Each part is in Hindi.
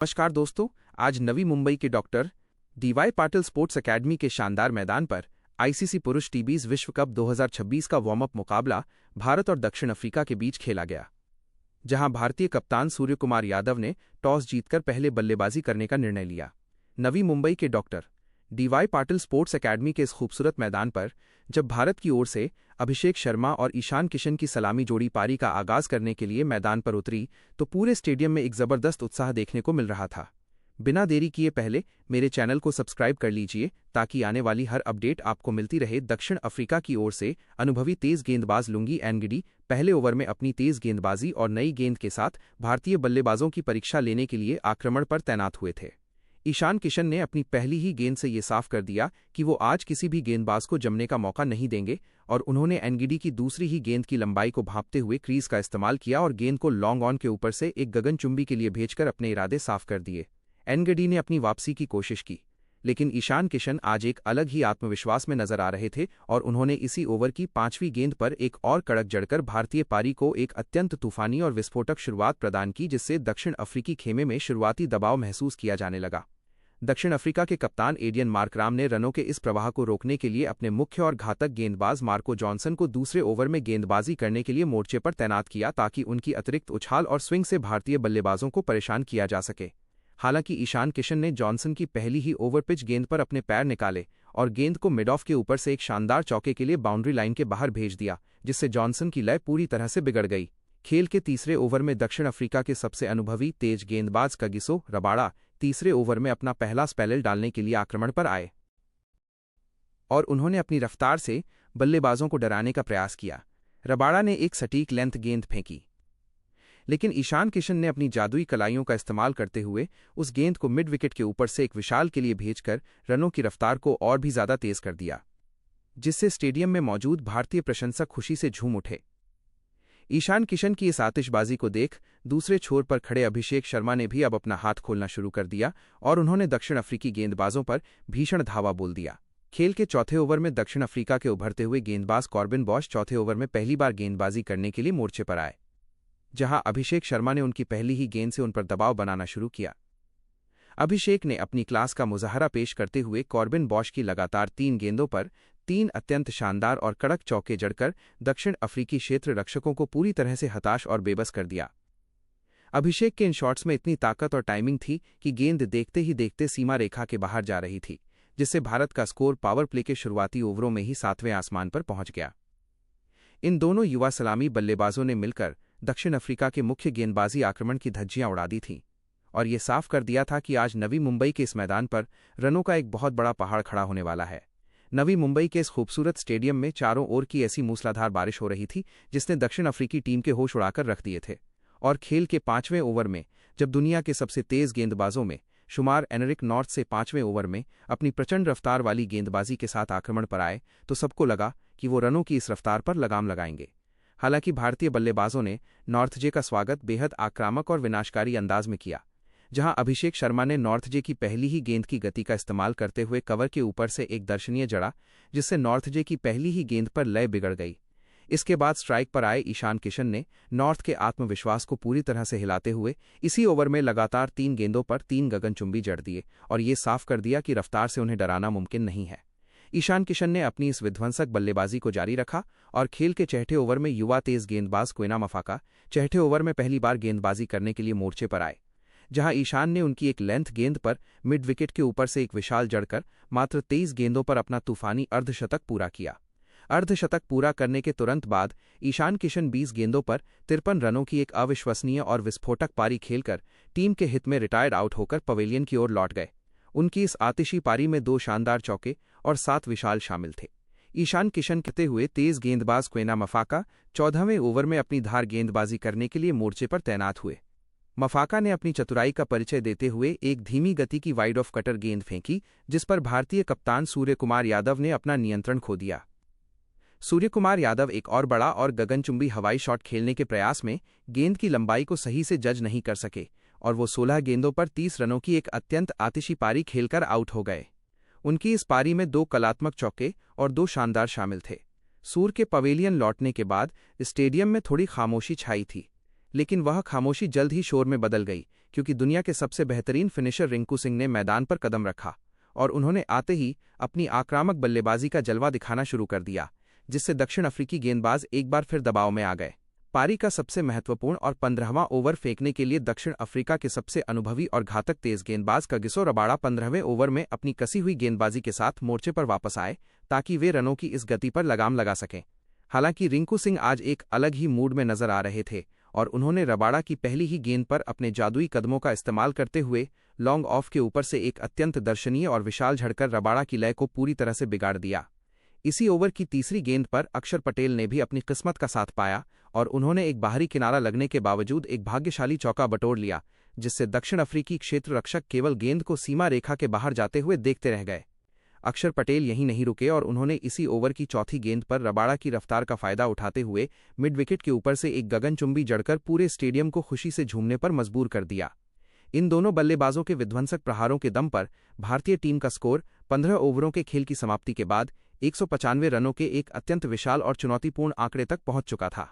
नमस्कार दोस्तों। आज नवी मुंबई के doctor DY Patil sports academy के शानदार मैदान पर आईसीसी पुरुष टी20 विश्व कप 2026 का वार्म अप मुकाबला भारत और दक्षिण अफ्रीका के बीच खेला गया, जहां भारतीय कप्तान सूर्यकुमार यादव ने टॉस जीतकर पहले बल्लेबाजी करने का निर्णय लिया। नवी मुंबई के doctor DY Patil sports academy के इस खूबसूरत मैदान पर जब भारत की ओर से अभिषेक शर्मा और ईशान किशन की सलामी जोड़ी पारी का आगाज करने के लिए मैदान पर उतरी तो पूरे स्टेडियम में एक जबरदस्त उत्साह देखने को मिल रहा था। बिना देरी किए पहले मेरे चैनल को सब्सक्राइब कर लीजिए ताकि आने वाली हर अपडेट आपको मिलती रहे। दक्षिण अफ्रीका की ओर से अनुभवी तेज गेंदबाज लुंगी एनगिडी पहले ओवर में अपनी तेज गेंदबाजी और नई गेंद के साथ भारतीय बल्लेबाजों की परीक्षा लेने के लिए आक्रमण पर तैनात हुए थे। ईशान किशन ने अपनी पहली ही गेंद से ये साफ कर दिया कि वो आज किसी भी गेंदबाज को जमने का मौका नहीं देंगे और उन्होंने एनगिडी की दूसरी ही गेंद की लंबाई को भांपते हुए क्रीज का इस्तेमाल किया और गेंद को लॉन्ग ऑन के ऊपर से एक गगनचुंबी के लिए भेजकर अपने इरादे साफ कर दिए। एनगिडी ने अपनी वापसी की कोशिश की, लेकिन ईशान किशन आज एक अलग ही आत्मविश्वास में नजर आ रहे थे और उन्होंने इसी ओवर की 5वीं गेंद पर एक और कड़क जड़कर भारतीय पारी को एक अत्यंत तूफानी और विस्फोटक शुरुआत प्रदान की, जिससे दक्षिण अफ्रीकी खेमे में शुरुआती दबाव महसूस किया जाने लगा। दक्षिण अफ्रीका के कप्तान एडियन मार्कराम ने रनों के इस प्रवाह को रोकने के लिए अपने मुख्य और घातक गेंदबाज मार्को जॉनसन को दूसरे ओवर में गेंदबाजी करने के लिए मोर्चे पर तैनात किया ताकि उनकी अतिरिक्त उछाल और स्विंग से भारतीय बल्लेबाजों को परेशान किया जा सके। हालांकि ईशान किशन ने जॉनसन की पहली ही ओवर पिच गेंद पर अपने पैर निकाले और गेंद को मिड ऑफ के ऊपर से एक शानदार चौके के लिए बाउंड्री लाइन के बाहर भेज दिया, जिससे जॉनसन की लय पूरी तरह से बिगड़ गई। खेल के तीसरे ओवर में दक्षिण अफ्रीका के सबसे अनुभवी तेज गेंदबाज कगिसो रबाड़ा तीसरे ओवर में अपना पहला स्पेल डालने के लिए आक्रमण पर आए और उन्होंने अपनी रफ्तार से बल्लेबाजों को डराने का प्रयास किया। रबाड़ा ने एक सटीक लेंथ गेंद फेंकी, लेकिन ईशान किशन ने अपनी जादुई कलाइयों का इस्तेमाल करते हुए उस गेंद को मिड विकेट के ऊपर से एक विशाल के लिए भेजकर रनों की रफ्तार को और भी ज्यादा तेज कर दिया, जिससे स्टेडियम में मौजूद भारतीय प्रशंसक खुशी से झूम उठे। ईशान किशन की इस आतिशबाजी को देख दूसरे छोर पर खड़े अभिषेक शर्मा ने भी अब अपना हाथ खोलना शुरू कर दिया और उन्होंने दक्षिण अफ्रीकी गेंदबाजों पर भीषण धावा बोल दिया। खेल के चौथे ओवर में दक्षिण अफ्रीका के उभरते हुए गेंदबाज कॉर्बिन बॉश चौथे ओवर में पहली बार गेंदबाजी करने के लिए मोर्चे पर आए, जहां अभिषेक शर्मा ने उनकी पहली ही गेंद से उन पर दबाव बनाना शुरू किया। अभिषेक ने अपनी क्लास का मुजाहरा पेश करते हुए कॉर्बिन बॉश की लगातार 3 गेंदों पर 3 अत्यंत शानदार और कड़क चौके जड़कर दक्षिण अफ्रीकी क्षेत्र रक्षकों को पूरी तरह से हताश और बेबस कर दिया। अभिषेक के इन शॉट्स में इतनी ताकत और टाइमिंग थी कि गेंद देखते ही देखते सीमा रेखा के बाहर जा रही थी, जिससे भारत का स्कोर पावर प्ले के शुरुआती ओवरों में ही 7वें आसमान पर पहुंच गया। इन दोनों युवा सलामी बल्लेबाजों ने मिलकर दक्षिण अफ्रीका के मुख्य गेंदबाजी आक्रमण की धज्जियां उड़ा दी थीं और ये साफ कर दिया था कि आज नवी मुंबई के इस मैदान पर रनों का एक बहुत बड़ा पहाड़ खड़ा होने वाला है। नवी मुंबई के इस खूबसूरत स्टेडियम में चारों ओर की ऐसी मूसलाधार बारिश हो रही थी जिसने दक्षिण अफ्रीकी टीम के होश उड़ाकर रख दिए थे और खेल के 5वें ओवर में जब दुनिया के सबसे तेज गेंदबाजों में शुमार एनरिक नॉर्थ से 5वें ओवर में अपनी प्रचंड रफ्तार वाली गेंदबाजी के साथ आक्रमण पर आए तो सबको लगा कि वो रनों की इस रफ्तार पर लगाम लगाएंगे। हालांकि भारतीय बल्लेबाजों ने नॉर्थजे का स्वागत बेहद आक्रामक और विनाशकारी अंदाज में किया, जहां अभिषेक शर्मा ने नॉर्थजे की पहली ही गेंद की गति का इस्तेमाल करते हुए कवर के ऊपर से एक दर्शनीय जड़ा, जिससे नॉर्थजे की पहली ही गेंद पर लय बिगड़ गई। इसके बाद स्ट्राइक पर आए ईशान किशन ने नॉर्थ के आत्मविश्वास को पूरी तरह से हिलाते हुए इसी ओवर में लगातार 3 गेंदों पर 3 गगनचुंबी जड़ दिए और ये साफ कर दिया कि रफ्तार से उन्हें डराना मुमकिन नहीं है। ईशान किशन ने अपनी इस विध्वंसक बल्लेबाजी को जारी रखा और खेल के चौथे ओवर में युवा तेज गेंदबाज क्वेना मफाका चौथे ओवर में पहली बार गेंदबाजी करने के लिए मोर्चे पर आए, जहां ईशान ने उनकी एक लेंथ गेंद पर मिड विकेट के ऊपर से एक विशाल जड़कर मात्र 23 गेंदों पर अपना तूफानी अर्धशतक पूरा किया। अर्धशतक पूरा करने के तुरंत बाद ईशान किशन 20 गेंदों पर 53 रनों की एक अविश्वसनीय और विस्फोटक पारी खेलकर टीम के हित में रिटायर्ड आउट होकर पवेलियन की ओर लौट गए। उनकी इस आतिशी पारी में 2 शानदार चौके और 7 विशाल शामिल थे। ईशान किशन कहते हुए तेज गेंदबाज क्वेना मफाका 14वें ओवर में अपनी धार गेंदबाजी करने के लिए मोर्चे पर तैनात हुए। मफाका ने अपनी चतुराई का परिचय देते हुए एक धीमी गति की वाइड ऑफ कटर गेंद फेंकी, जिस पर भारतीय कप्तान सूर्यकुमार यादव ने अपना नियंत्रण खो दिया। सूर्यकुमार यादव एक और बड़ा और गगनचुंबी हवाई शॉट खेलने के प्रयास में गेंद की लंबाई को सही से जज नहीं कर सके और वो 16 गेंदों पर 30 रनों की एक अत्यंत आतिशी पारी खेलकर आउट हो गए। उनकी इस पारी में 2 कलात्मक चौके और 2 शानदार शामिल थे। सूर्य के पवेलियन लौटने के बाद स्टेडियम में थोड़ी खामोशी छाई थी, लेकिन वह खामोशी जल्द ही शोर में बदल गई क्योंकि दुनिया के सबसे बेहतरीन फिनिशर रिंकू सिंह ने मैदान पर कदम रखा और उन्होंने आते ही अपनी आक्रामक बल्लेबाजी का जलवा दिखाना शुरू कर दिया, जिससे दक्षिण अफ्रीकी गेंदबाज एक बार फिर दबाव में आ गए। पारी का सबसे महत्वपूर्ण और 15वां ओवर फेंकने के लिए दक्षिण अफ्रीका के सबसे अनुभवी और घातक तेज गेंदबाज कगिसो रबाड़ा 15वें ओवर में अपनी कसी हुई गेंदबाजी के साथ मोर्चे पर वापस आए ताकि वे रनों की इस गति पर लगाम लगा सकें। हालांकि रिंकू सिंह आज एक अलग ही मूड में नजर आ रहे थे और उन्होंने रबाड़ा की पहली ही गेंद पर अपने जादुई कदमों का इस्तेमाल करते हुए लॉन्ग ऑफ के ऊपर से एक अत्यंत दर्शनीय और विशाल झड़कर रबाड़ा की लय को पूरी तरह से बिगाड़ दिया। इसी ओवर की तीसरी गेंद पर अक्षर पटेल ने भी अपनी किस्मत का साथ पाया और उन्होंने एक बाहरी किनारा लगने के बावजूद एक भाग्यशाली चौका बटोर लिया, जिससे दक्षिण अफ्रीकी क्षेत्र रक्षक केवल गेंद को सीमा रेखा के बाहर जाते हुए देखते रह गए। अक्षर पटेल यहीं नहीं रुके और उन्होंने इसी ओवर की चौथी गेंद पर रबाड़ा की रफ्तार का फायदा उठाते हुए मिड विकेट के ऊपर से एक गगनचुंबी जड़कर पूरे स्टेडियम को खुशी से झूमने पर मजबूर कर दिया। इन दोनों बल्लेबाजों के विध्वंसक प्रहारों के दम पर भारतीय टीम का स्कोर 15 ओवरों के खेल की समाप्ति के बाद 195 रनों के एक अत्यंत विशाल और चुनौतीपूर्ण आंकड़े तक पहुंच चुका था,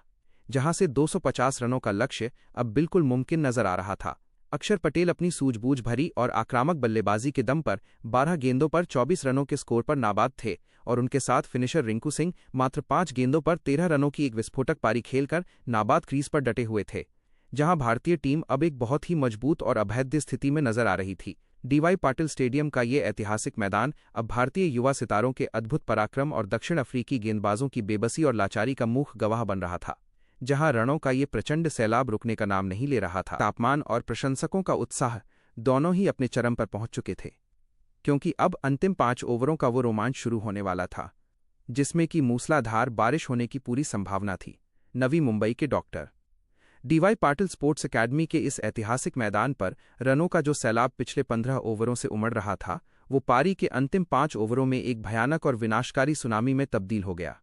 जहां से 250 रनों का लक्ष्य अब बिल्कुल मुमकिन नजर आ रहा था। अक्षर पटेल अपनी सूझबूझ भरी और आक्रामक बल्लेबाजी के दम पर 12 गेंदों पर 24 रनों के स्कोर पर नाबाद थे और उनके साथ फिनिशर रिंकू सिंह मात्र 5 गेंदों पर 13 रनों की एक विस्फोटक पारी खेलकर नाबाद क्रीज पर डटे हुए थे, जहां भारतीय टीम अब एक बहुत ही मजबूत और अभेद्य स्थिति में नजर आ रही थी। डीवाई पाटिल स्टेडियम का ये ऐतिहासिक मैदान अब भारतीय युवा सितारों के अद्भुत पराक्रम और दक्षिण अफ्रीकी गेंदबाजों की बेबसी और लाचारी का मूक गवाह बन रहा था, जहां रनों का ये प्रचंड सैलाब रुकने का नाम नहीं ले रहा था। तापमान और प्रशंसकों का उत्साह दोनों ही अपने चरम पर पहुंच चुके थे, क्योंकि अब अंतिम 5 ओवरों का वो रोमांच शुरू होने वाला था जिसमें कि मूसलाधार बारिश होने की पूरी संभावना थी। नवी मुंबई के doctor DY Patil sports academy के इस ऐतिहासिक मैदान पर रनों का जो सैलाब पिछले 15 ओवरों से उमड़ रहा था, वो पारी के अंतिम 5 ओवरों में एक भयानक और विनाशकारी सुनामी में तब्दील हो गया,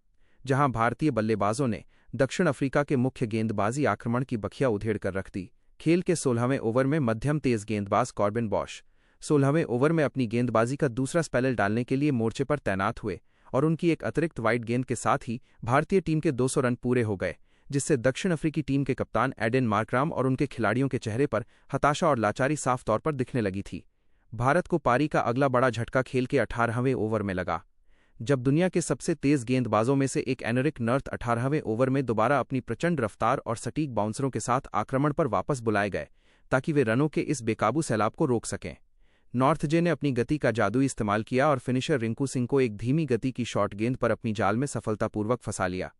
जहां भारतीय बल्लेबाजों ने दक्षिण अफ्रीका के मुख्य गेंदबाजी आक्रमण की बखिया उधेड़ कर रख दी। खेल के 16वें ओवर में मध्यम तेज गेंदबाज कॉर्बिन बॉश 16वें ओवर में अपनी गेंदबाजी का दूसरा स्पेल डालने के लिए मोर्चे पर तैनात हुए और उनकी एक अतिरिक्त वाइड गेंद के साथ ही भारतीय टीम के 200 रन पूरे हो गए, जिससे दक्षिण अफ्रीकी टीम के कप्तान एडेन मार्कराम और उनके खिलाड़ियों के चेहरे पर हताशा और लाचारी साफ तौर पर दिखने लगी थी। भारत को पारी का अगला बड़ा झटका खेल के 18वें ओवर में लगा, जब दुनिया के सबसे तेज गेंदबाजों में से एक एनरिक नर्थ 18वें ओवर में दोबारा अपनी प्रचंड रफ्तार और सटीक बाउंसरों के साथ आक्रमण पर वापस बुलाए गए ताकि वे रनों के इस बेकाबू सैलाब को रोक सकें। नॉर्थजे ने अपनी गति का जादुई इस्तेमाल किया और फिनिशर रिंकू सिंह को एक धीमी गति की शॉर्ट गेंद पर अपनी जाल में सफलतापूर्वक फंसा लिया,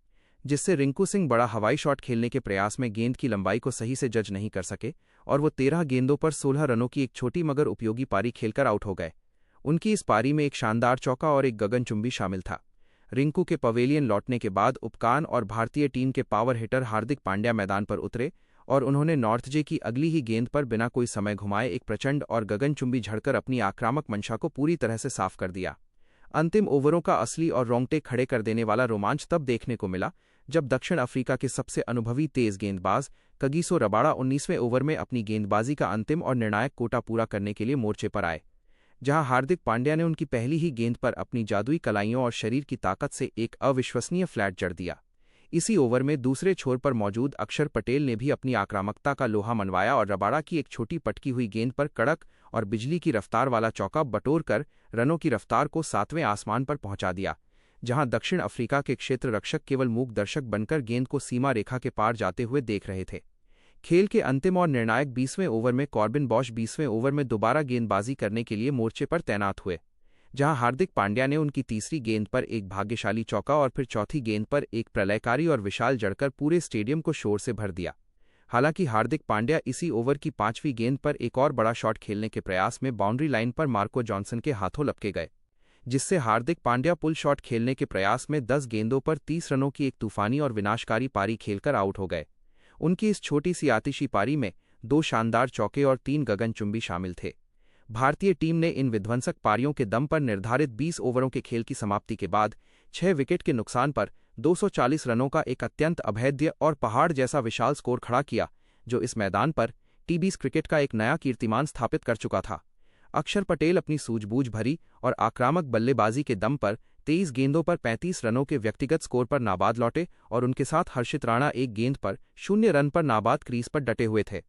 जिससे रिंकू सिंह बड़ा हवाई शॉट खेलने के प्रयास में गेंद की लंबाई को सही से जज नहीं कर सके और वो 13 गेंदों पर 16 रनों की एक छोटी मगर उपयोगी पारी खेलकर आउट हो गए। उनकी इस पारी में एक शानदार चौका और एक गगनचुंबी शामिल था। रिंकू के पवेलियन लौटने के बाद उपकान और भारतीय टीम के पावर हिटर हार्दिक पांड्या मैदान पर उतरे और उन्होंने नॉर्थजे की अगली ही गेंद पर बिना कोई समय घुमाए एक प्रचंड और गगनचुंबी झड़कर अपनी आक्रामक मंशा को पूरी तरह से साफ कर दिया। अंतिम ओवरों का असली और रोंगटे खड़े कर देने वाला रोमांच तब देखने को मिला जब दक्षिण अफ्रीका के सबसे अनुभवी तेज गेंदबाज कगिसो रबाड़ा 19वें ओवर में अपनी गेंदबाजी का अंतिम और निर्णायक कोटा पूरा करने के लिए मोर्चे पर आए, जहां हार्दिक पांड्या ने उनकी पहली ही गेंद पर अपनी जादुई कलाइयों और शरीर की ताकत से एक अविश्वसनीय फ्लैट जड़ दिया। इसी ओवर में दूसरे छोर पर मौजूद अक्षर पटेल ने भी अपनी आक्रामकता का लोहा मनवाया और रबाड़ा की एक छोटी पटकी हुई गेंद पर कड़क और बिजली की रफ्तार वाला चौका बटोर कर रनों की रफ्तार को 7वें आसमान पर पहुंचा दिया, जहां दक्षिण अफ्रीका के क्षेत्र रक्षक केवल मूक दर्शक बनकर गेंद को सीमा रेखा के पार जाते हुए देख रहे थे। खेल के अंतिम और निर्णायक 20वें ओवर में कॉर्बिन बॉश 20वें ओवर में दोबारा गेंदबाजी करने के लिए मोर्चे पर तैनात हुए, जहां हार्दिक पांड्या ने उनकी तीसरी गेंद पर एक भाग्यशाली चौका और फिर चौथी गेंद पर एक प्रलयकारी और विशाल जड़कर पूरे स्टेडियम को शोर से भर दिया। हालांकि हार्दिक पांड्या इसी ओवर की 5वीं गेंद पर एक और बड़ा शॉट खेलने के प्रयास में बाउंड्री लाइन पर मार्को जॉनसन के हाथों लपके गए, जिससे हार्दिक पांड्या पुल शॉट खेलने के प्रयास में 10 गेंदों पर 30 रनों की एक तूफानी और विनाशकारी पारी खेलकर आउट हो गए। उनकी इस छोटी सी आतिशी पारी में 2 शानदार चौके और 3 गगनचुंबी शामिल थे। भारतीय टीम ने इन विध्वंसक पारियों के दम पर निर्धारित 20 ओवरों के खेल की समाप्ति के बाद 6 विकेट के नुकसान पर 240 रनों का एक अत्यंत अभेद्य और पहाड़ जैसा विशाल स्कोर खड़ा किया, जो इस मैदान पर टीबीज क्रिकेट का एक नया कीर्तिमान स्थापित कर चुका था। अक्षर पटेल अपनी सूझबूझ भरी और आक्रामक बल्लेबाजी के दम पर 23 गेंदों पर 35 रनों के व्यक्तिगत स्कोर पर नाबाद लौटे और उनके साथ हर्षित राणा एक गेंद पर 0 रन पर नाबाद क्रीज पर डटे हुए थे।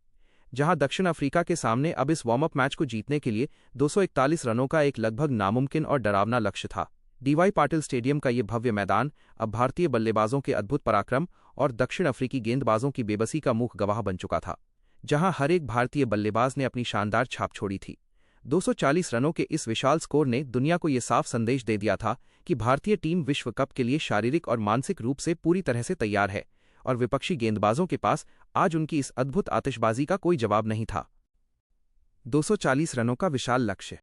जहां दक्षिण अफ्रीका के सामने अब इस वार्म अप मैच को जीतने के लिए 241 रनों का एक लगभग नामुमकिन और डरावना लक्ष्य था। डीवाई पाटिल स्टेडियम का ये भव्य मैदान अब भारतीय बल्लेबाजों के अद्भुत पराक्रम और दक्षिण अफ्रीकी गेंदबाजों की बेबसी का मूक गवाह बन चुका था, जहां हर एक भारतीय बल्लेबाज ने अपनी शानदार छाप छोड़ी थी। 240 रनों के इस विशाल स्कोर ने दुनिया को ये साफ संदेश दे दिया था कि भारतीय टीम विश्व कप के लिए शारीरिक और मानसिक रूप से पूरी तरह से तैयार है और विपक्षी गेंदबाजों के पास आज उनकी इस अद्भुत आतिशबाजी का कोई जवाब नहीं था। 240 रनों का विशाल लक्ष्य।